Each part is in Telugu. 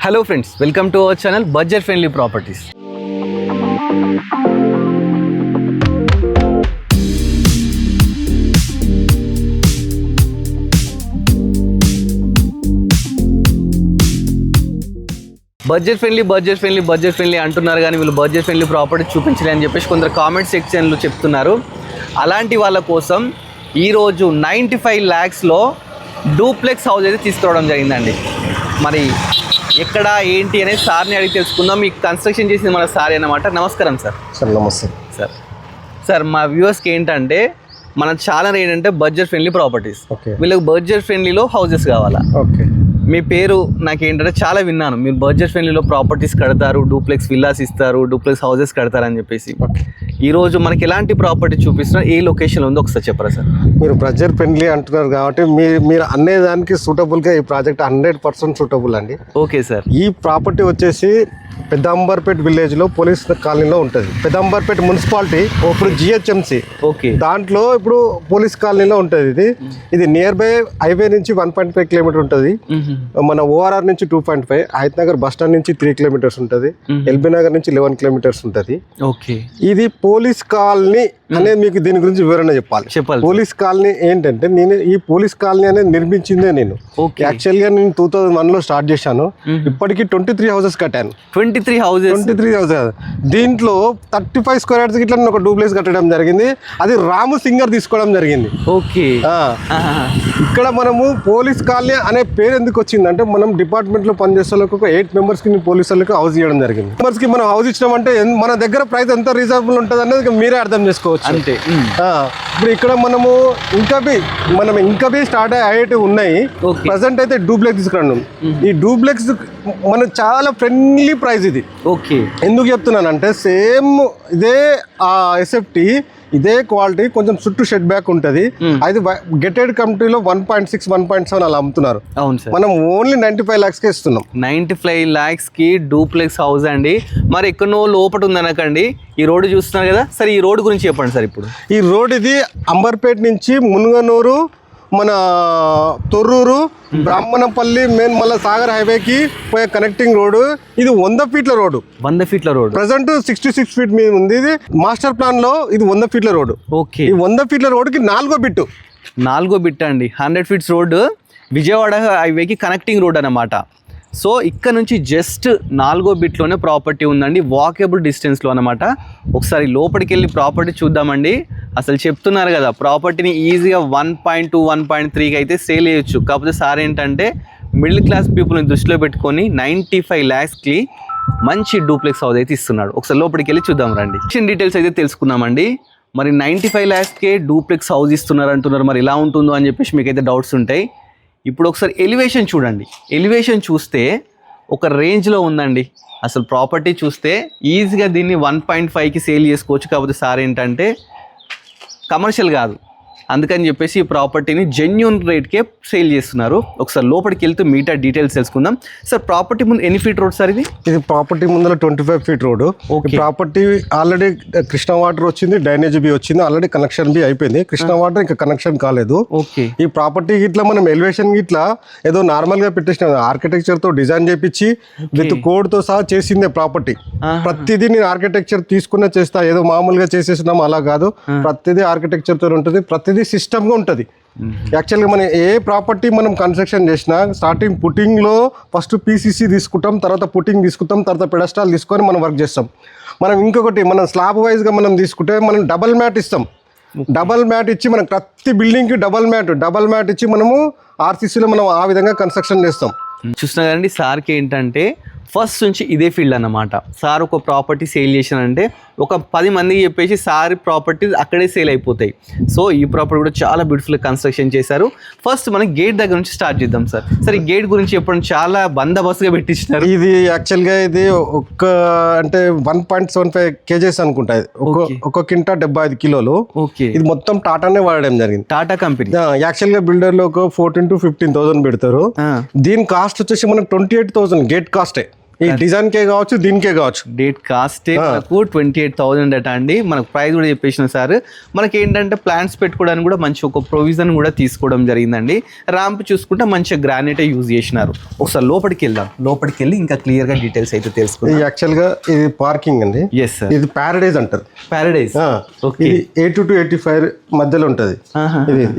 Hello friends, welcome to our channel budget friendly properties. Budget friendly అంటున్నారు కానీ వీళ్ళు బడ్జెట్ ఫ్రెండ్లీ ప్రాపర్టీ చూపించలే అని చెప్పేసి కొందరు కామెంట్ సెక్షన్లో చెప్తున్నారు. అలాంటి వాళ్ళ కోసం ఈరోజు 95 lakhsలో డూప్లెక్స్ హౌస్ అయితే తీసుకురావడం జరిగిందండి. మరి ఎక్కడ ఏంటి అనేది సార్ని అడిగి తెలుసుకుందాం. మీకు కన్స్ట్రక్షన్ చేసింది మన సార్ అన్నమాట. నమస్కారం సార్. నమస్తే సార్ మా వ్యూవర్స్కి ఏంటంటే మన ఛానల్ ఏంటంటే బడ్జెట్ ఫ్రెండ్లీ ప్రాపర్టీస్. వీళ్ళకి బడ్జెట్ ఫ్రెండ్లీలో హౌసెస్ కావాలా. మీ పేరు నాకేంటంటే చాలా విన్నాను, మీరు బడ్జెట్ ఫ్రెండ్లీలో ప్రాపర్టీస్ కడతారు, డూప్లెక్స్ విల్లాస్ ఇస్తారు, డూప్లెక్స్ హౌసెస్ కడతారని చెప్పేసి. ఈరోజు మనకి ఎలాంటి ప్రాపర్టీ చూపిస్తున్నారు, ఏ లొకేషన్లో ఉందో ఒకసారి చెప్పరా సార్? మీరు బడ్జెట్ ఫ్రెండ్లీ అంటున్నారు కాబట్టి మీరు అనేదానికి సూటబుల్గా ఈ ప్రాజెక్ట్ 100% సూటబుల్ అండి. Okay sir. ఈ ప్రాపర్టీ వచ్చేసి పెద్ద అంబర్పేట్ విలేజ్లో పోలీస్ కాలనీలో ఉంటుంది. పెద్ద అంబర్పేట్ మున్సిపాలిటీ ఇప్పుడు జిహెచ్ఎంసి ఓకే దాంట్లో ఇప్పుడు పోలీస్ కాలనీలో ఉంటుంది. ఇది నియర్ బై హైవే నుంచి 1.5 కిలోమీటర్ ఉంటుంది. మన ఓఆర్ఆర్ నుంచి 2.5, హైత్ నగర్ బస్ స్టాండ్ నుంచి 3 కిలోమీటర్స్ ఉంటుంది. ఎల్బీ నగర్ నుంచి 11 కిలోమీటర్స్ ఉంటుంది. ఓకే, ఇది పోలీస్ కాలనీ అనేది మీకు దీని గురించి వివరణ చెప్పాలి. పోలీస్ కాలనీ ఏంటంటే నేను ఈ పోలీస్ కాలనీ అనేది నిర్మించిందే నేను. యాక్చువల్ గా నేను 2001లో స్టార్ట్ చేశాను. ఇప్పటికి 23 హౌసెస్ కట్టాను. 23 హౌసెస్. దీంట్లో 35 స్క్వేర్ యార్డ్స్ ఇట్లా ఒక డూప్లెక్స్ కట్టడం జరిగింది. అది రాము సింగర్ తీసుకోవడం జరిగింది. ఓకే, ఇక్కడ మనము పోలీస్ కాలనీ అనే పేరు ఎందుకు వచ్చిందంటే మనం డిపార్ట్మెంట్ లో పనిచేసే వాళ్ళకి ఒక 8 members కి పోలీసు వాళ్ళకి హౌస్ ఇవ్వడం జరిగింది. members కి మనం హౌస్ ఇచ్చినాం అంటే మన దగ్గర ప్రైస్ ఎంత రీజనబుల్ ఉంటుంది అనేది మీరే అర్థం చేసుకోవచ్చు. అంతే. ఇప్పుడు ఇక్కడ మనము ఇంకా స్టార్ట్ అయ్యేటి ఉన్నాయి. ప్రజెంట్ అయితే డూప్లెక్స్ తీసుకున్నాను. ఈ డూప్లెక్స్ మన చాలా ఫ్రెండ్లీ ప్రైస్ ఇది. ఓకే, ఎందుకు చెప్తున్నానంటే సేమ్ ఇదే ఎస్ఎఫ్టీ ఇదే క్వాలిటీ, కొంచెం చుట్టూ షెడ్ బ్యాక్ ఉంటుంది. అది గెటెడ్ కమిటీలో 1.6, 1.7 అలా అమ్ముతున్నారు. అవును సార్. మనం ఓన్లీ 95 lakhs కే ఇస్తున్నాం. 95 lakhs కి డూప్లెక్స్ హౌస్ అండి. మరి ఎక్కడో లోపల ఉందనకండి, ఈ రోడ్డు చూస్తున్నారు కదా సార్. ఈ రోడ్డు గురించి చెప్పండి సార్. ఇప్పుడు ఈ రోడ్ ఇది అంబర్పేట నుంచి మునుగనూరు, మన తొర్రూరు, బ్రాహ్మణపల్లి, మళ్ళీ సాగర్ హైవేకి పోయే కనెక్టింగ్ రోడ్డు. ఇది 100 feet road. 100 feet road. Present 66 feet మీద ఉంది. ఇది మాస్టర్ ప్లాన్ లో ఇది 100 feet రోడ్డు. ఓకే, ఈ 100 feet రోడ్డుకి 4వ బిట్ అండి. 100 feet రోడ్డు విజయవాడ హైవేకి కనెక్టింగ్ రోడ్ అన్నమాట. సో ఇక్కడ నుంచి జస్ట్ 4వ బిట్లోనే ప్రాపర్టీ ఉందండి, వాకబుల్ డిస్టెన్స్లో అనమాట. ఒకసారి లోపలికి వెళ్ళి ప్రాపర్టీ చూద్దామండి. అసలు చెప్తున్నారు కదా ప్రాపర్టీని ఈజీగా 1.2, 1.3కి అయితే సేల్ చేయొచ్చు. కాకపోతే సార్ ఏంటంటే మిడిల్ క్లాస్ పీపుల్ని దృష్టిలో పెట్టుకొని 95 lakhsకి మంచి డూప్లెక్స్ హౌస్ అయితే ఇస్తున్నాడు. ఒకసారి లోపలికి వెళ్ళి చూద్దాం రండి. డీటెయిల్స్ అయితే తెలుసుకున్నామండి. మరి 95 lakhsకే డూప్లెక్స్ హౌస్ ఇస్తున్నారు అంటున్నారు. మరి ఎలా ఉంటుందో అని చెప్పేసి మీకైతే డౌట్స్ ఉంటాయి. ఇప్పుడు ఒకసారి ఎలివేషన్ చూడండి. ఎలివేషన్ చూస్తే ఒక రేంజ్లో ఉందండి. అసలు ప్రాపర్టీ చూస్తే ఈజీగా దీన్ని 1.5కి సేల్ చేసుకోవచ్చు. కాకపోతే సార్ ఏంటంటే కమర్షియల్ కాదు, అందుకని చెప్పేసి ఈ ప్రాపర్టీని జెన్యూన్ రేట్కే సేల్ చేస్తున్నారు. ఒకసారి లోపలికి వెళ్తూ మీటా డీటెయిల్స్ తెలుసుకుందాం. సార్ ప్రాపర్టీ ముందు ఎన్ని ఫీట్ రోడ్ సార్? ఇది ప్రాపర్టీ ముందర 25 feet road. Property already Krishna water వచ్చింది, డ్రైనేజ్ బి వచ్చింది, ఆల్రెడీ కనెక్షన్ బి అయిపోయింది. కృష్ణా వాటర్ ఇంకా కనెక్షన్ కాలేదు. ఓకే, ఈ ప్రాపర్టీ ఇట్లా మనం ఎలివేషన్ ఇట్లా ఏదో నార్మల్ గా పెట్టేసిన ఆర్కిటెక్చర్ తో డిజైన్ చేపించి విత్ కోడ్ తో సహా చేసిందే ప్రాపర్టీ. ప్రతిదీ నేను ఆర్కిటెక్చర్ తీసుకునే చేస్తా, ఏదో మామూలుగా చేసేసినాం అలా కాదు. ప్రతిదీ ఆర్కిటెక్చర్ తో ఉంటుంది, ప్రతిదీ సిస్టమ్ గా ఉంటుంది. యాక్చువల్గా మనం ఏ ప్రాపర్టీ మనం కన్స్ట్రక్షన్ చేసినా స్టార్టింగ్ పుట్టింగ్లో ఫస్ట్ పీసీసీ తీసుకుంటాం, తర్వాత పుట్టింగ్ తీసుకుంటాం, తర్వాత పెడస్టాల్ తీసుకొని మనం వర్క్ చేస్తాం. మనం ఇంకొకటి మనం స్లాబ్ వైజ్గా మనం తీసుకుంటే మనం డబల్ మ్యాట్ ఇస్తాం. డబల్ మ్యాట్ ఇచ్చి మనం ప్రతి బిల్డింగ్కి డబల్ మ్యాట్ ఇచ్చి మనము ఆర్సీసీలో మనం ఆ విధంగా కన్స్ట్రక్షన్ చేస్తాం. చూస్తున్నా కదండి, సార్కి ఏంటంటే ఫస్ట్ నుంచి ఇదే ఫీల్డ్ అన్నమాట. సార్ ఒక ప్రాపర్టీ సేల్ చేశానంటే ఒక 10 మందికి చెప్పేసి సార్ ప్రాపర్టీ అక్కడే సేల్ అయిపోతాయి. సో ఈ ప్రాపర్టీ కూడా చాలా బ్యూటిఫుల్ కన్స్ట్రక్షన్ చేశారు. ఫస్ట్ మనం గేట్ దగ్గర నుంచి స్టార్ట్ చేద్దాం సార్. సార్ ఈ గేట్ గురించి చెప్పడం చాలా బందోబస్తుగా పెట్టించినారు. ఇది యాక్చువల్గా ఇది అంటే 1.75 kgs అనుకుంటా. ఒక కింటా 75 కిలోలు. ఓకే, ఇది మొత్తం టాటానే వాడడం జరిగింది. టాటా కంపెనీ. యాక్చువల్గా బిల్డర్లో ఒక 14,000 to 15,000 పెడతారు. దీని కాస్ట్ వచ్చేసి మనకు 28,000 గేట్ కాస్టే. ఈ డిజైన్ కే కావచ్చు, దీనికే కావచ్చు. డేట్ కాస్ట్ మనకు 28,000 అట అండి. మనకు ప్రైస్ కూడా చెప్పేసిన సార్. మనకి ఏంటంటే ప్లాంట్స్ పెట్టుకోవడానికి కూడా మంచి ఒక ప్రొవిజన్ కూడా తీసుకోవడం జరిగిందండి. ర్యాంప్ చూసుకుంటే మంచిగా గ్రానైటే యూజ్ చేసినారు. ఒకసారి లోపలికి వెళ్దాం. లోపలికి వెళ్ళి ఇంకా క్లియర్ గా డీటెయిల్స్ అయితే తెలుసుకుందాం. ఇది యాక్చువల్ గా ఇది పార్కింగ్ అండి. Yes sir. ఇది ప్యారడైజ్ అంటారు. ప్యారడైజ్. ఇది 82 to 85 మధ్యలో ఉంటది.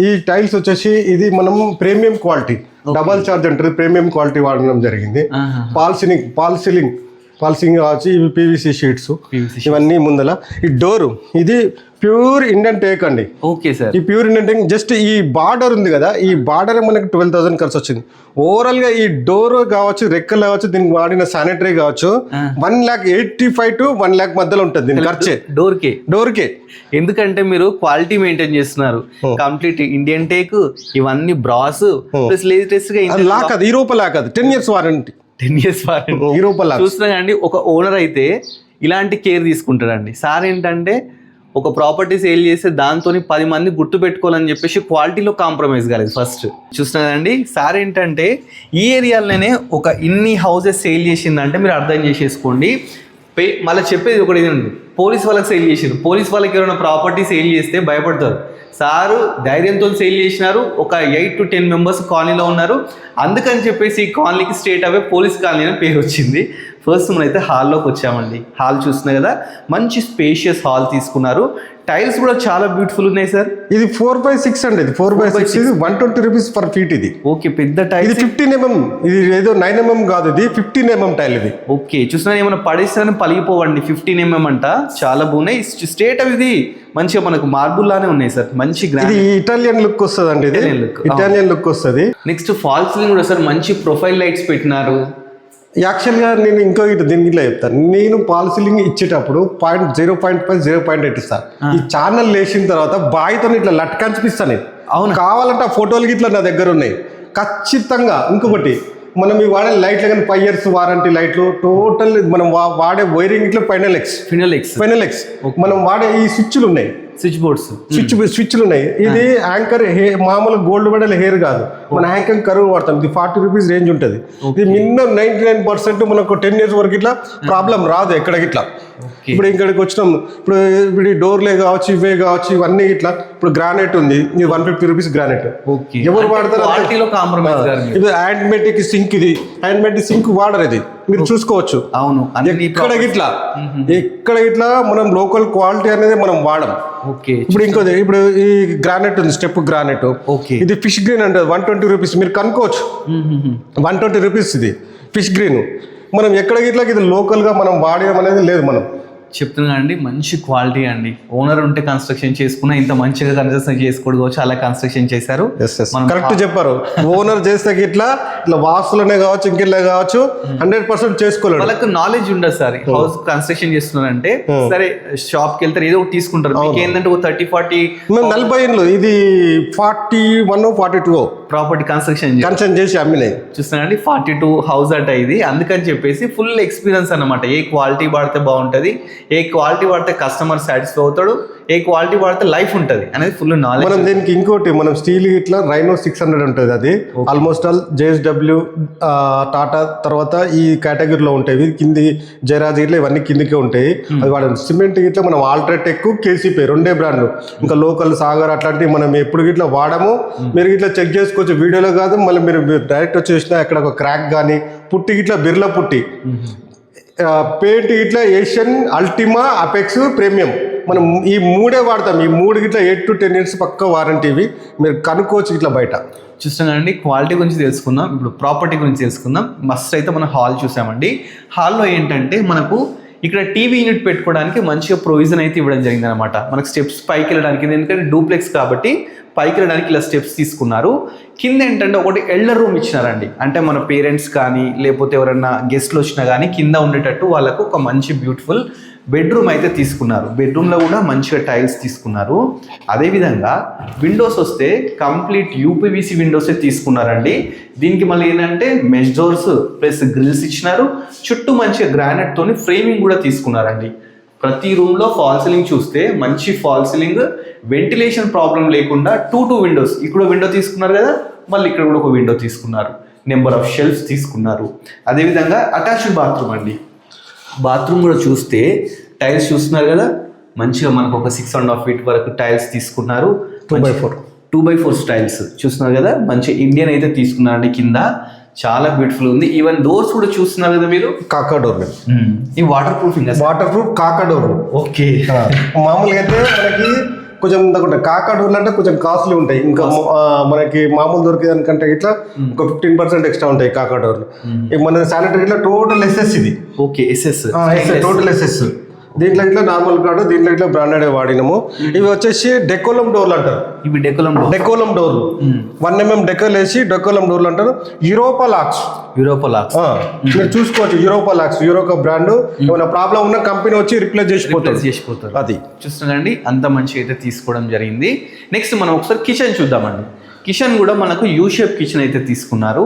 ఈ టైల్స్ వచ్చేసి ఇది మనం ప్రీమియం క్వాలిటీ, డబల్ చార్జ్ అంటారు, ప్రీమియం క్వాలిటీ వాడడం జరిగింది. పాల్ సీలింగ్ కావచ్చు. ఇవి పీవీసీ షీట్స్ ఇవన్నీ ముందల. ఈ డోరు ఇది ప్యూర్ ఇండియన్ టేక్ అండి. Okay sir. ఈ ప్యూర్ ఇండియన్ టేక్ జస్ట్ ఈ బార్డర్ ఉంది కదా, ఈ బార్డర్ మనకి 12,000 ఖర్చు వచ్చింది. ఓవరాల్ గా ఈ డోర్ కావచ్చు, రెక్కలు కావచ్చు, దీనికి వాడిన శానిటరీ కావచ్చు 1,85,000 to 1,00,000 మధ్యలో ఉంటుంది దీని ఖర్చే డోర్కే. ఎందుకంటే మీరు క్వాలిటీ మెయింటైన్ చేస్తున్నారు. కంప్లీట్ ఇండియన్ టేక్, ఇవన్నీ బ్రాస్ ప్లస్ లేటెస్ట్ గా లాక్ అది ఈ రూపాయలు లాక్ అది 10 years వారంటీ. 10 years వారంటీ ఈ రూపాయలు చూస్తున్నా అండి. ఒక ఓనర్ అయితే ఇలాంటి కేర్ తీసుకుంటాడండి. సార్ ఏంటంటే ఒక ప్రాపర్టీ సేల్ చేస్తే దాంతో 10 మంది గుర్తు పెట్టుకోవాలని చెప్పేసి క్వాలిటీలో కాంప్రమైజ్ కాలేదు. ఫస్ట్ చూస్తున్నారండి సార్ ఏంటంటే ఈ ఏరియాలోనే ఒక ఇన్ని హౌసెస్ సేల్ చేసిందంటే మీరు అర్థం చేసేసుకోండి. మళ్ళీ చెప్పేది ఒకటి ఏదండి, పోలీస్ వాళ్ళకి సేల్ చేసారు. పోలీస్ వాళ్ళకి ఎవరైనా ప్రాపర్టీ సేల్ చేస్తే భయపడతారు. సారు ధైర్యంతో సేల్ చేసినారు. ఒక 8 to 10 members కాలనీలో ఉన్నారు. అందుకని చెప్పేసి ఈ కాలనీకి స్ట్రేట్ అవే పోలీస్ కాలనీ అని పేరు వచ్చింది. ఫస్ట్ మనమైతే హాల్లోకి వచ్చామండి. హాల్ చూస్తున్నాయి కదా, మంచి స్పేషియస్ హాల్ తీసుకున్నారు. టైల్స్ కూడా చాలా బ్యూటిఫుల్ ఉన్నాయి సార్. ఇది 4/6 అండి. ఇది 4/6. ఇది 120 rupees per feet. ఇది ఓకే, పెద్ద టైల్. ఇది 15 mm. ఇది ఏదో 9 mm కాదు, ఇది 15 mm టైల్ ఇది. ఓకే చూస్తున్నా, ఏమైనా పడేస్తారని పలిగిపోవండి. 15 mm అంట, చాలా బాగున్నాయి. స్ట్రేట్ అవి ఇది మంచిగా మనకు మార్బుల్ లానే ఉన్నాయి సార్. మంచి ఇది ఇటాలియన్ లుక్ వస్తుంది అండి. ఇది ఇటాలియన్ లుక్ వస్తుంది. నెక్స్ట్ ఫాల్ సీలింగ్ కూడా సార్ మంచి ప్రొఫైల్ లైట్స్ పెట్టినారు. యాక్చువల్గా నేను ఇంకో దీనికి ఇట్లా చెప్తాను. నేను పాల్ సీలింగ్ ఇచ్చేటప్పుడు 0.5 0.8 ఇస్తాను. ఈ ఛానల్ వేసిన తర్వాత బాయ్తో ఇట్లా లట్కనిపిస్తాను. అవును, కావాలంటే ఆ ఫోటోలకి ఇట్లా నా దగ్గర ఉన్నాయి ఖచ్చితంగా. ఇంకొకటి, మనం ఈ వాడే లైట్లు కానీ 5 years వారంటీ లైట్లు, టోటల్ మనం వాడే వైరింగ్ ఇట్లా ఫైనల్ ఎక్స్ మనం వాడే ఈ స్విచ్లు ఉన్నాయి, స్విచ్ బోర్డ్స్, స్విచ్లు ఉన్నాయి. ఇది యాంకర్ మామూలు గోల్డ్ మెడల్ హెయిర్ కాదు, మన యాంకర్ కరువు వాడతాం. ఇది 40 rupees రేంజ్ ఉంటుంది. ఇది మినిమం 99% మనకు 10 years వరకు ఇట్లా ప్రాబ్లం రాదు ఎక్కడికి ఇట్లా. ఇప్పుడు ఇక్కడికి వచ్చినాం, ఇప్పుడు డోర్లే కావచ్చు, ఇవే కావచ్చు, ఇవన్నీ ఇట్లా. ఇప్పుడు గ్రానైట్ ఉంది, ఇది 150 rupees గ్రానైట్. ఎవరు వాడతారు? ఇది హ్యాండ్మేటిక్ సింక్. ఇది హ్యాండ్మేటిక్ సింక్ వాడరు, ఇది మీరు చూసుకోవచ్చు. అవును, ఎక్కడ ఇట్లా మనం లోకల్ క్వాలిటీ అనేది మనం వాడం. ఇప్పుడు ఇంకోది, ఇప్పుడు ఈ గ్రానైట్ ఉంది, స్టెప్ గ్రానైట్. ఇది ఫిష్ గ్రీన్ అంటే 120 rupees. మీరు కనుక్కోవచ్చు, 120 rupees ఇది ఫిష్ గ్రీన్. మనం ఎక్కడ ఇట్లా ఇది లోకల్గా మనం వాడడం అనేది లేదు. మనం చెప్తున్నా అండి, మంచి క్వాలిటీ అండి. ఓనర్ ఉంటే కన్స్ట్రక్షన్ చేసుకున్నా ఇంత మంచిగా కన్స్ట్రక్షన్ చేసుకోవచ్చు. అలా కన్స్ట్రక్షన్ చేశారు. కరెక్ట్ చెప్పారు. ఓనర్ చేస్తే ఇట్లా వాస్తులనే కావచ్చు, ఇంకెళ్ళే కావచ్చు, 100% చేసుకోలేదు. వాళ్ళకి నాలెడ్జ్ ఉండదు సార్. హౌస్ కన్స్ట్రక్షన్ చేస్తున్నారంటే సరే షాప్కి వెళ్తారు, ఏదో ఒకటి తీసుకుంటారు. మీకు ఏంటంటే ఒక 30-40 40 ఇది 41 42 ప్రాపర్టీ కన్స్ట్రక్షన్ చేసి అమ్మినాయి. చూస్తున్నాండి 42 హౌస్ అట ఇది. అందుకని చెప్పేసి ఫుల్ ఎక్స్పీరియన్స్ అన్నమాట. ఏ క్వాలిటీ వాడితే బాగుంటుంది, ఏ క్వాలిటీ వాడితే కస్టమర్ సాటిస్ఫై అవుతాడు, ఏ క్వాలిటీ వాడితే లైఫ్ ఉంటుంది అనేది ఫుల్ నాలెడ్జ్. మనం దీనికి ఇంకోటి, మనం స్టీల్ ఇట్లా రైనో 600 ఉంటుంది. అది ఆల్మోస్ట్ ఆల్ JSW, టాటా తర్వాత ఈ కేటగిరీలో ఉంటాయి. కింది జయరాజ్ ఇట్లా ఇవన్నీ కిందికే ఉంటాయి. అది వాడండి. సిమెంట్ ఇట్లా మనం అల్ట్రాటెక్, KCP 2 బ్రాండ్లు. ఇంకా లోకల్ సాగర్ అట్లాంటివి మనం ఎప్పుడు ఇట్లా వాడము. మీరు ఇట్లా చెక్ చేసుకోవచ్చు, వీడియోలో కాదు. మళ్ళీ మీరు డైరెక్ట్ వచ్చి చూసినా ఎక్కడ ఒక క్రాక్ కానీ పుట్టి ఇట్లా బిర్లా పుట్టి పెయింట్ ఇట్లా ఏషియన్, అల్టిమా, అపెక్స్, ప్రీమియం మనం ఈ 3 వాడతాం. ఈ 3 ఇట్లా 8 to 10 years పక్క వారంటీ. ఇవి మీరు కనుక్కోవచ్చు ఇట్లా బయట. చూస్తున్నాండి క్వాలిటీ గురించి తెలుసుకుందాం. ఇప్పుడు ప్రాపర్టీ గురించి తెలుసుకుందాం. మస్ట్ అయితే మనం హాల్ చూసామండి. హాల్లో ఏంటంటే మనకు ఇక్కడ టీవీ యూనిట్ పెట్టుకోవడానికి మంచిగా ప్రొవిజన్ అయితే ఇవ్వడం జరిగింది అనమాట. మనకు స్టెప్స్ పైకి వెళ్ళడానికి, ఎందుకంటే డూప్లెక్స్ కాబట్టి పైకి వెళ్ళడానికి ఇలా స్టెప్స్ తీసుకున్నారు. కింద ఏంటంటే ఒకటి ఎల్డర్ రూమ్ ఇచ్చినారండి. అంటే మన పేరెంట్స్ కానీ లేకపోతే ఎవరైనా గెస్ట్లు వచ్చినా కానీ కింద ఉండేటట్టు వాళ్ళకు ఒక మంచి బ్యూటిఫుల్ బెడ్రూమ్ అయితే తీసుకున్నారు. బెడ్రూమ్లో కూడా మంచిగా టైల్స్ తీసుకున్నారు. అదేవిధంగా విండోస్ వస్తే కంప్లీట్ UPVC విండోసే తీసుకున్నారండి. దీనికి మళ్ళీ ఏంటంటే మెష్ డోర్స్ ప్లస్ గ్రిల్స్ ఇచ్చినారు. చుట్టూ మంచిగా గ్రానైట్ తోని ఫ్రేమింగ్ కూడా తీసుకున్నారండి. ప్రతి రూమ్లో ఫాల్ సీలింగ్ చూస్తే మంచి ఫాల్ సీలింగ్, వెంటిలేషన్ ప్రాబ్లం లేకుండా 2 విండోస్. ఇక్కడ విండో తీసుకున్నారు కదా, మళ్ళీ ఇక్కడ కూడా ఒక విండో తీసుకున్నారు. నెంబర్ ఆఫ్ షెల్ఫ్స్ తీసుకున్నారు. అదేవిధంగా అటాచ్డ్ బాత్రూమ్ అండి. బాత్రూమ్ కూడా చూస్తే టైల్స్ చూస్తున్నారు కదా, మంచిగా మనకు ఒక 6.5 feet వరకు టైల్స్ తీసుకున్నారు. 2x4 టైల్స్ చూస్తున్నారు కదా, మంచి ఇండియన్ అయితే తీసుకున్నారండి. కింద చాలా బ్యూటిఫుల్ ఉంది. ఈవెన్ డోర్స్ కూడా చూస్తున్నారు కదా మీరు, కాకా డోర్. ఈ వాటర్ ప్రూఫింగ్, వాటర్ ప్రూఫ్ కాకా డోర్. ఓకే. మామూలుగా అయితే మనకి కొంచెం కాకా డోర్లు అంటే కొంచెం కాస్ట్లీ ఉంటాయి. ఇంకా మనకి మామూలు దొరికేదానికంటే ఇట్లా ఒక 15% ఎక్స్ట్రా ఉంటాయి కాకా డోర్లు. మన శానిటరీ ఇట్లా టోటల్ ఎస్ఎస్ ఇది. Okay, SS total SS. దీంట్లో ఇట్లా నార్మల్ కార్డు, దీంట్లో ఇట్లా బ్రాండెడ్ వాడినాము. ఇవి వచ్చేసి డెకోలం డోర్లు అంటారు. ఇవి డెకోలం డోర్లు 1 mm డెకోల్ వేసి డెకోలం డోర్లు అంటారు. యూరోపా లాక్స్ మీరు చూసుకోవచ్చు. Europa brand. ఏమైనా ప్రాబ్లం ఉన్న కంపెనీ వచ్చి రిప్లేస్ చేసిపోతారు. అది చూస్తున్నారండి, అంత మంచిగా అయితే తీసుకోవడం జరిగింది. నెక్స్ట్ మనం ఒకసారి కిచెన్ చూద్దామండి. కిచెన్ కూడా మనకు యూ షేప్ కిచెన్ అయితే తీసుకున్నారు.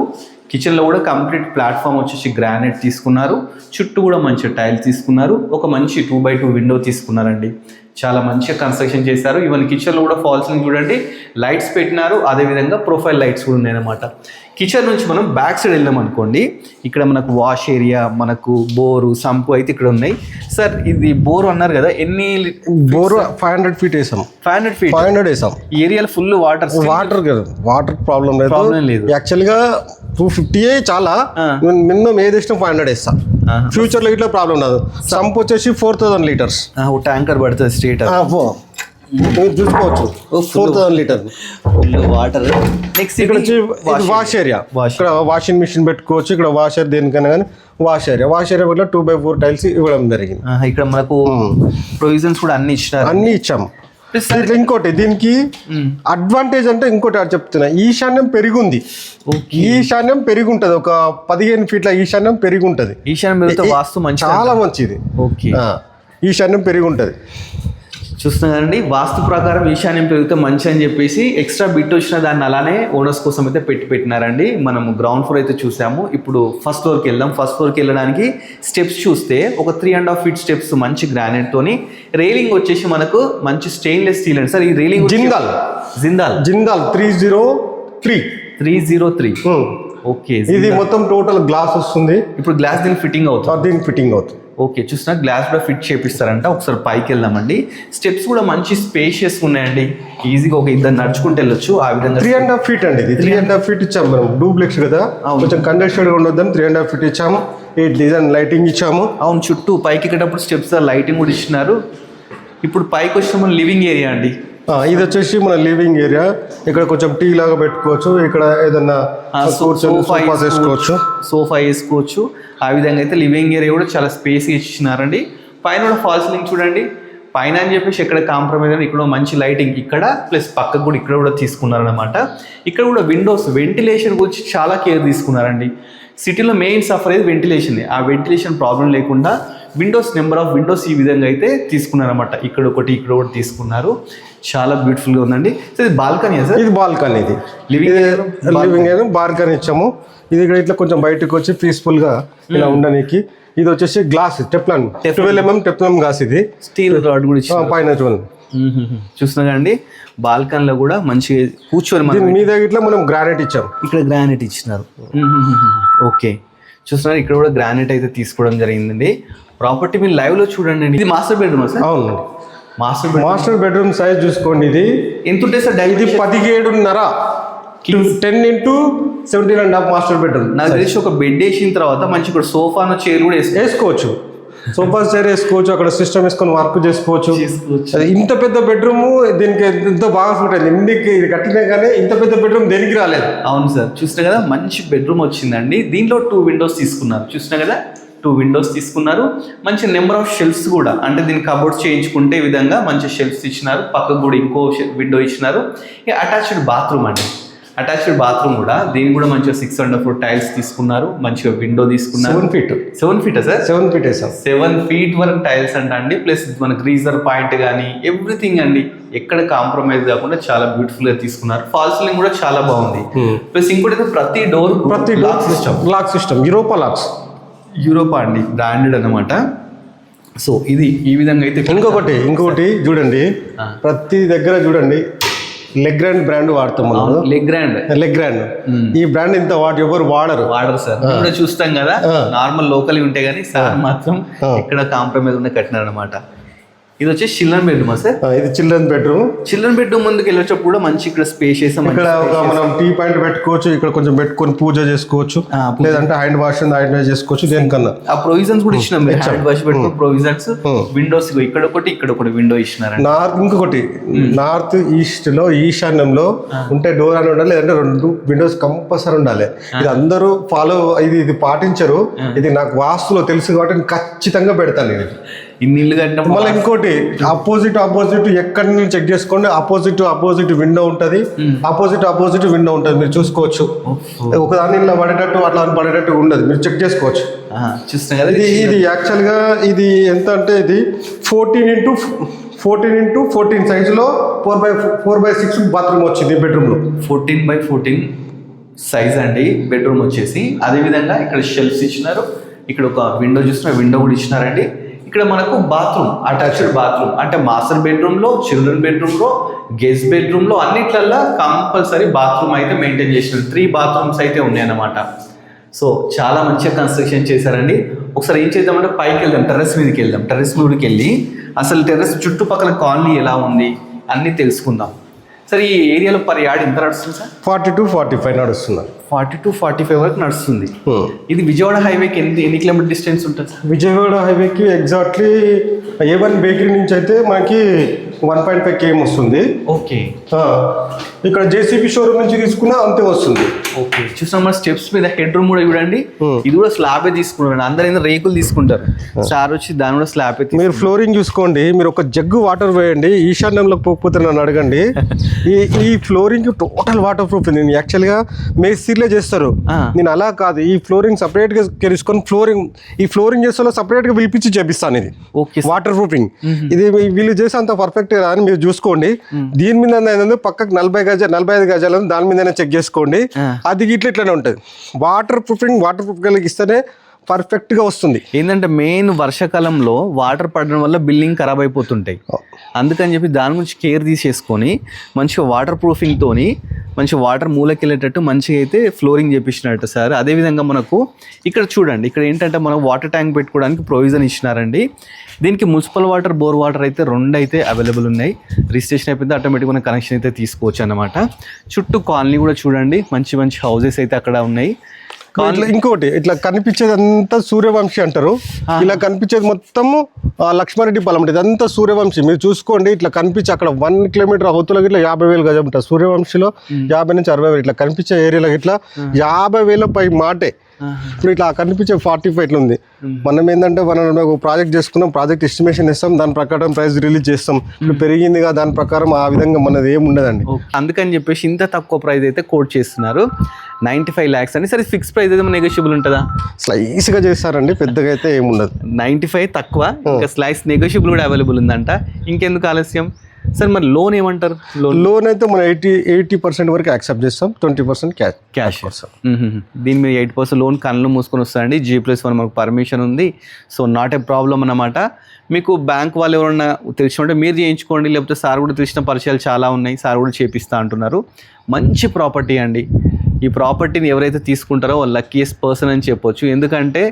కిచెన్లో కూడా కంప్లీట్ ప్లాట్ఫామ్ వచ్చేసి గ్రానైట్ తీసుకున్నారు. చుట్టూ కూడా మంచి టైల్ తీసుకున్నారు. ఒక మంచి 2x2 విండో తీసుకున్నారండి. చాలా మంచిగా కన్స్ట్రక్షన్ చేశారు. ఈవెన్ కిచెన్లో కూడా ఫాల్ సీలింగ్ చూడండి, లైట్స్ పెట్టినారు. అదేవిధంగా ప్రొఫైల్ లైట్స్ కూడా ఉన్నాయన్నమాట. కిచెన్ నుంచి మనం బ్యాక్ సైడ్ వెళ్ళాం అనుకోండి, ఇక్కడ మనకు వాష్ ఏరియా, మనకు బోరు, సంపు అయితే ఇక్కడ ఉన్నాయి. సార్ ఇది బోరు అన్నారు కదా, ఎన్ని బోరు 500 feet వేసాం. 500 feet వేసాం. ఈ ఏరియాలో ఫుల్ వాటర్ ప్రాబ్లం లేదు. యాక్చువల్గా 250 చాలా, మినిమం ఏది ఇష్టం 500 వేస్తాం. ఫ్యూచర్ లో ఇట్లా ప్రాబ్లం రాదు. సంప్ వచ్చేసి 4000 liters ట్యాంకర్ పడుతుంది స్ట్రేట్. మీరు చూసుకోవచ్చు 4000 liters వాటర్. నెక్స్ట్ ఇక్కడ వాష్ ఏరియా. ఇక్కడ వాషింగ్ మిషన్ పెట్టుకోవచ్చు. ఇక్కడ వాషర్ దేనికైనా కానీ వాష్ ఏరియా కూడా 2x4 టైల్స్ ఇవ్వడం జరిగింది. ఇక్కడ మనకు ప్రొవిజన్స్ కూడా అన్ని ఇచ్చాము. ఇంకోటి దీనికి అడ్వాంటేజ్ అంటే ఇంకోటి చెప్తున్నా, ఈశాన్యం పెరిగుంది. ఈశాన్యం పెరిగి ఉంటది. ఒక 15 feet ఈశాన్యం పెరిగి ఉంటది. చాలా మంచిది. ఈశాన్యం పెరిగి ఉంటది. చూస్తున్నారండి, వాస్తు ప్రకారం ఈశాన్యం పెరిగితే మంచి అని చెప్పేసి ఎక్స్ట్రా బిట్ వచ్చిన దాన్ని అలానే ఓనర్స్ కోసం అయితే పెట్టినారండి. మనము గ్రౌండ్ ఫ్లోర్ అయితే చూసాము. ఇప్పుడు ఫస్ట్ ఫ్లోర్కి వెళ్దాం. ఫస్ట్ ఫ్లోర్కి వెళ్ళడానికి స్టెప్స్ చూస్తే ఒక 3.5 feet స్టెప్స్ మంచి గ్రానైట్ తోని, రైలింగ్ వచ్చేసి మనకు మంచి స్టెయిన్లెస్ స్టీల్ అండి. సార్ ఈ రైలింగ్ జిందాల్ 303. ఓకే, ఇది మొత్తం టోటల్ గ్లాస్ వస్తుంది. ఇప్పుడు గ్లాస్ దీనికి ఫిట్టింగ్ అవుతుంది. ఓకే, చూసినా గ్లాస్ కూడా ఫిట్ చేపిస్తారంట. ఒకసారి పైకి వెళ్దామండి. స్టెప్స్ కూడా మంచి స్పేషియస్ ఉన్నాయండి. ఈజీగా ఒక ఇద్దరు నడుచుకుంటూ వెళ్ళొచ్చు. ఆ విధంగా 3.5 feet అండి. ఇది 3.5 feet ఇచ్చాము మనం. డూప్లెక్స్ కదా, కొంచెం కంజెస్టెడ్ ఉండొద్దని 3.5 feet ఇచ్చాము. ఈ డిజైన్ లైటింగ్ ఇచ్చాము. అవును, చుట్టూ పైకి ఎక్కేటప్పుడు స్టెప్స్ లైటింగ్ కూడా ఇచ్చినారు. ఇప్పుడు పైకి వచ్చిన మన లివింగ్ ఏరియా అండి. ఇది వచ్చేసి మన లివింగ్ ఏరియా. ఇక్కడ కొంచెం టీ లాగా పెట్టుకోవచ్చు. ఇక్కడ ఏదన్నా సోఫా వేసుకోవచ్చు. ఆ విధంగా అయితే లివింగ్ ఏరియా కూడా చాలా స్పేస్ ఇచ్చినారండి. పైన కూడా ఫాల్ సీలింగ్ చూడండి. పైన అని చెప్పేసి ఎక్కడ కాంప్రమైజ్ అని ఇక్కడ మంచి లైటింగ్ ఇక్కడ ప్లస్ పక్కకు కూడా ఇక్కడ కూడా తీసుకున్నారనమాట. ఇక్కడ కూడా విండోస్ వెంటిలేషన్ గురించి చాలా కేర్ తీసుకున్నారండి. సిటీలో మెయిన్ సఫర్ అయ్యేది వెంటిలేషన్. ఆ వెంటిలేషన్ ప్రాబ్లం లేకుండా నెంబర్ ఆఫ్ విండోస్ ఈ విధంగా అయితే తీసుకున్నారన్నమాట. ఇక్కడ ఒకటి తీసుకున్నారు. చాలా బ్యూటిఫుల్గా ఉందండి. సో ఇది బాల్కనీ సార్? ఇది బాల్కనీ. ఇది లివింగ్ ఏరియా బాల్కనీ ఇచ్చాము. ఇది ఇక్కడ ఇట్లా కొంచెం బయటకు వచ్చి పీస్ఫుల్గా ఇలా ఉండడానికి. ఇది వచ్చేసి glass Teflon 12 mm Teflon glass. ఇది స్టీల్ రాడ్ కూడా పైన చూస్తున్నా అండి. బాల్కనీలో కూడా మంచిగా కూర్చొని మీద ఇట్లా మనం గ్రానైట్ ఇచ్చాం. ఇక్కడ గ్రానైట్ ఇచ్చినారు. ఓకే, చూస్తున్నారు ఇక్కడ కూడా గ్రానైట్ అయితే తీసుకోవడం జరిగిందండి. ప్రాపర్టీ మీరు లైవ్ లో చూడండి. ఇది మాస్టర్ బెడ్రూమ్ సార్? అవునండి, మాస్టర్ బెడ్రూమ్ సైజ్ చూసుకోండి. ఇది ఎంత ఉంటుంది సార్? ఇది 17.5 10 into 17.5 మాస్టర్ బెడ్రూమ్. నాకు తెలిసి ఒక బెడ్ వేసిన తర్వాత మంచి ఇక్కడ సోఫాను చైర్ కూడా వేసుకోవచ్చు. సోఫా చైర్ వేసుకోవచ్చు. అక్కడ సిస్టమ్ వేసుకొని వర్క్ చేసుకోవచ్చు. ఇంత పెద్ద బెడ్రూమ్ దీనికి ఎంతో బాగా సూట్ అయింది. ఇంటికి ఇది కట్టినా కానీ ఇంత పెద్ద బెడ్రూమ్ దేనికి రాలేదు. అవును సార్, చూసినా కదా మంచి బెడ్రూమ్ వచ్చిందండి. దీంట్లో 2 windows తీసుకున్నారు. చూసినా కదా 2 windows తీసుకున్నారు. మంచి నెంబర్ ఆఫ్ షెల్ఫ్స్ కూడా, అంటే దీన్ని కబోర్డ్స్ చేయించుకుంటే ఈ విధంగా మంచి షెల్ఫ్స్ ఇచ్చినారు. పక్కకు కూడా ఇంకో విండో ఇచ్చినారు. ఇక అటాచ్డ్ బాత్రూమ్ అండి. అటాచ్డ్ బాత్రూమ్ కూడా దీనికి కూడా మంచిగా 604 టైల్స్ తీసుకున్నారు. మంచిగా విండో తీసుకున్నారు. 7 feet సార్? 7 feet 7 feet వరకు టైల్స్ అండి. ప్లస్ మనకు గ్రీజర్ పాయింట్ కానీ ఎవ్రీథింగ్ అండి. ఎక్కడ కాంప్రమైజ్ కాకుండా చాలా బ్యూటిఫుల్ గా తీసుకున్నారు. ఫాల్ సీలింగ్ కూడా చాలా బాగుంది. ప్లస్ ఇంకోటి ప్రతి డోర్ లాక్ సిస్టమ్ యూరోపా అండి, బ్రాండెడ్ అన్నమాట. సో ఇది ఈ విధంగా అయితే. ఇంకొకటి చూడండి, ప్రతి దగ్గర చూడండి లెగ్రాండ్ బ్రాండ్ వాడతాం మనం. లెగ్రాండ్ ఈ బ్రాండ్ ఇంత ఎవరు వాడరు సార్. కూడా చూస్తాం కదా నార్మల్ లోకల్ ఉంటే గానీ సార్ మాత్రం ఇక్కడ కాంప్రమైజ్ ఉన్న కట్టినారు అనమాట. ఇది వచ్చేసి చిల్డ్రన్ బెడ్రూమ్ సార్. ఇది చిల్డ్రన్ బెడ్రూమ్ ముందుకు వెళ్ళేటప్పుడు కూడా మంచి ఇక్కడ స్పేషియస్, ఇక్కడ మనం టీ పాయింట్ పెట్టుకోవచ్చు, ఇక్కడ కొంచెం పెట్టుకొని పూజ చేసుకోవచ్చు, లేదంటే హ్యాండ్ వాష్ చేసుకోవచ్చు. దేనికన్నా ఆ ప్రొవిజన్స్ కూడా ఇచ్చినాం. హ్యాండ్ వాష్ పెట్టుకుని ప్రొవిజన్స్, విండోస్ ఇక్కడ ఒకటి విండో ఇచ్చినారు. ఇంకొకటి నార్త్ ఈస్ట్ లో ఈశాన్యంలో ఉంటే డోర్ అని ఉండాలి, లేదంటే 2 విండోస్ కంపల్సరీ ఉండాలి. ఇది అందరూ ఇది పాటించరు. ఇది నాకు వాస్తులో తెలుసు కాబట్టి ఖచ్చితంగా పెడతాను ఇది. ఇన్ని ఇల్లు కట్టినప్పుడు మళ్ళీ ఇంకోటి ఆపోజిట్ ఎక్కడ నుంచి చెక్ చేసుకోండి. ఆపోజిట్ విండో ఉంటుంది, ఆపోజిట్ విండో ఉంటుంది. మీరు చూసుకోవచ్చు. ఒకదాని ఇలా పడేటట్టు అట్లా పడేటట్టు ఉండదు, మీరు చెక్ చేసుకోవచ్చు. చూస్తున్నా కదా. ఇది యాక్చువల్గా ఇది ఎంత అంటే ఇది 14x14 సైజులో 4x6 బాత్రూమ్ వచ్చింది బెడ్రూమ్లో. 14x14 సైజ్ అండి బెడ్రూమ్ వచ్చేసి. అదేవిధంగా ఇక్కడ షెల్ఫ్స్ ఇచ్చినారు, ఇక్కడ ఒక విండో చూస్తున్న విండో కూడా ఇచ్చినారండి. ఇక్కడ మనకు బాత్రూమ్, అటాచ్డ్ బాత్రూమ్ అంటే మాస్టర్ బెడ్రూమ్లో, చిల్డ్రన్ బెడ్రూమ్లో, గెస్ట్ బెడ్రూమ్లో అన్నిట్లల్లో కంపల్సరీ బాత్రూమ్ అయితే మెయింటైన్ చేసినారు. 3 బాత్రూమ్స్ అయితే ఉన్నాయన్నమాట. సో చాలా మంచిగా కన్స్ట్రక్షన్ చేశారండి. ఒకసారి ఏం చేద్దామంటే పైకి వెళ్దాం, టెర్రస్ మీదకి వెళ్దాం. టెర్రస్ మీదకి వెళ్ళి అసలు టెర్రస్ చుట్టుపక్కల కాలనీ ఎలా ఉంది అన్నీ తెలుసుకుందాం. సార్ ఈ ఏరియాలో పర్ యార్డ్ ఎంత నడుస్తుంది సార్? 40 to 45 నడుస్తున్నారు. 40 to 45 వరకు నడుస్తుంది. ఇది విజయవాడ హైవేకి ఎన్ని కిలోమీటర్ డిస్టెన్స్ ఉంటుంది సార్? విజయవాడ హైవేకి ఎగ్జాక్ట్లీ A1 బేకరీ నుంచి అయితే మనకి 1.5 km వస్తుంది. ఓకే. ఇక్కడ JCB షోరూమ్ నుంచి తీసుకున్నా అంతే వస్తుంది. ఓకే. చూసాం మన స్టెప్స్ మీద హెడ్ రూమ్ కూడా చూడండి. ఇది కూడా స్లాబే తీసుకుంటారు. అందరూ ఏంటో రేకులు తీసుకుంటారు, సార్ వచ్చి దాని కూడా స్లాబ్. మీరు ఫ్లోరింగ్ చూసుకోండి. మీరు ఒక జగ్గు వాటర్ వేయండి, ఈశాన్యంలోకి పోకపోతే నన్ను అడగండి. ఈ ఫ్లోరింగ్ టోటల్ వాటర్ ప్రూఫ్. నేను యాక్చువల్గా మేస్త్రీలే చేస్తారు, నేను అలా కాదు. ఈ ఫ్లోరింగ్ సపరేట్ గా తీసుకొని ఈ ఫ్లోరింగ్ చేస్తే సపరేట్ గా పిలిపించి చేపిస్తాను. ఇది వాటర్ ప్రూఫింగ్. ఇది వీళ్ళు చేసి అంత పర్ఫెక్ట్ అని మీరు చూసుకోండి. దీని మీద పక్కకు 45 గజాలు దాని మీద చెక్ చేసుకోండి. అది ఇట్లనే ఉంటుంది. వాటర్ ప్రూఫ్ కలిగిస్తేనే పర్ఫెక్ట్ గా వస్తుంది. ఏంటంటే మెయిన్ వర్షాకాలంలో వాటర్ పడడం వల్ల బిల్డింగ్ ఖరాబ్ అయిపోతుంటాయి. అందుకని చెప్పి దాని గురించి కేర్ తీసేసుకొని మంచిగా వాటర్ ప్రూఫింగ్ తోని మంచి వాటర్ మూలకి వెళ్ళేటట్టు మంచిగా అయితే ఫ్లోరింగ్ చేపించినట్టు సార్. అదేవిధంగా మనకు ఇక్కడ చూడండి, ఇక్కడ ఏంటంటే మనం వాటర్ ట్యాంక్ పెట్టుకోవడానికి ప్రొవిజన్ ఇచ్చినారండి. దీనికి మున్సిపల్ వాటర్, బోర్ వాటర్ అయితే 2 అయితే అవైలబుల్ ఉన్నాయి. రిజిస్ట్రేషన్ అయిపోతే ఆటోమేటిక్గా మన కనెక్షన్ అయితే తీసుకోవచ్చు అన్నమాట. చుట్టూ కాలనీ కూడా చూడండి, మంచి హౌసెస్ అయితే అక్కడ ఉన్నాయి. ఇంకోటి ఇట్లా కనిపించేది అంతా సూర్యవంశీ అంటారు. ఇలా కనిపించేది మొత్తము లక్ష్మారెడ్డి పాలెం. ఇదంతా సూర్యవంశీ. మీరు చూసుకోండి, ఇట్లా కనిపించి అక్కడ 1 కిలోమీటర్ అవతలకి ఇట్లా 50,000 గజం ఉంటుంది. సూర్యవంశీలో 50 నుంచి 60,000 ఇట్లా కనిపించే ఏరియాలో ఇట్లా 50,000 పై మాటే. ఇప్పుడు ఇట్లా కనిపించే 45 ఇట్లా ఉంది. మనం ఏంటంటే మనం ఒక ప్రాజెక్ట్ చేసుకున్నాం, ప్రాజెక్ట్ ఎస్టిమేషన్ ఇస్తాం, దాని ప్రకారం ప్రైస్ రిలీజ్ చేస్తాం. ఇప్పుడు పెరిగిందిగా దాని ప్రకారం ఆ విధంగా మనది ఏమి ఉండదండి. అందుకని చెప్పేసి ఇంత తక్కువ ప్రైస్ అయితే కోట్ చేస్తున్నారు. 95 lakhs అండి. సరే ఫిక్స్ ప్రైస్ అయితే నెగోషియబుల్ ఉంటుందా? స్లైస్గా చేస్తారండి, పెద్దగా అయితే ఏముండదు. 95 తక్కువ, ఇంకా స్లైస్ నెగోషియబుల్ కూడా అవైలబుల్ ఉందంట. ఇంకెందుకు ఆలస్యం సార్? మరి లోన్ ఏమంటారు? లోన్ అయితే మనం 80% వరకు యాక్సెప్ట్ చేస్తాం, 20% క్యాష్ వస్తాం. దీని మీద 8% లోన్ కళ్ళు మూసుకొని వస్తాయండి. G+1 మనకు పర్మిషన్ ఉంది. సో నాట్ ఏ ప్రాబ్లం అన్నమాట. మీకు బ్యాంక్ వాళ్ళు ఎవరన్నా తెలిసి ఉంటే మీరు చేయించుకోండి, లేకపోతే సార్ కూడా తెలిసిన పరిచయాలు చాలా ఉన్నాయి, సార్ కూడా చేపిస్తా అంటున్నారు. మంచి ప్రాపర్టీ అండి. ఈ ప్రాపర్టీని ఎవరైతే తీసుకుంటారో వాళ్ళు లక్కీయెస్ట్ పర్సన్ అని చెప్పొచ్చు. ఎందుకంటే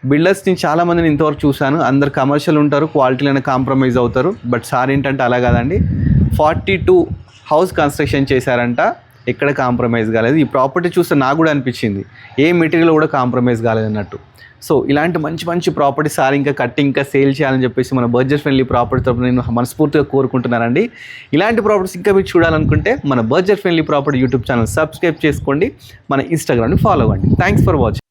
బిల్డర్స్ని చాలామందిని ఇంతవరకు చూశాను, అందరు కమర్షియల్ ఉంటారు, క్వాలిటీలోనే కాంప్రమైజ్ అవుతారు. బట్ సార్ ఏంటంటే అలా కాదండి, 42 హౌస్ కన్స్ట్రక్షన్ చేశారంట, ఎక్కడ కాంప్రమైజ్ కాలేదు. ఈ ప్రాపర్టీ చూస్తే నాకు కూడా అనిపించింది ఏ మెటీరియల్ కూడా కాంప్రమైజ్ కాలేదు అన్నట్టు. సో ఇలాంటి మంచి ప్రాపర్టీ సార్ ఇంకా కట్టి ఇంకా సేల్ చేయాలని చెప్పేసి మన బడ్జెట్ ఫ్రెండ్లీ ప్రాపర్టీ తరపున నేను మనస్ఫూర్తిగా కోరుకుంటున్నానండి. ఇలాంటి ప్రాపర్టీస్ ఇంకా మీరు చూడాలనుకుంటే మన budget friendly property YouTube channel subscribe చేసుకోండి, మన ఇన్స్టాగ్రామ్ని ఫాలో అవ్వండి. Thanks for watching.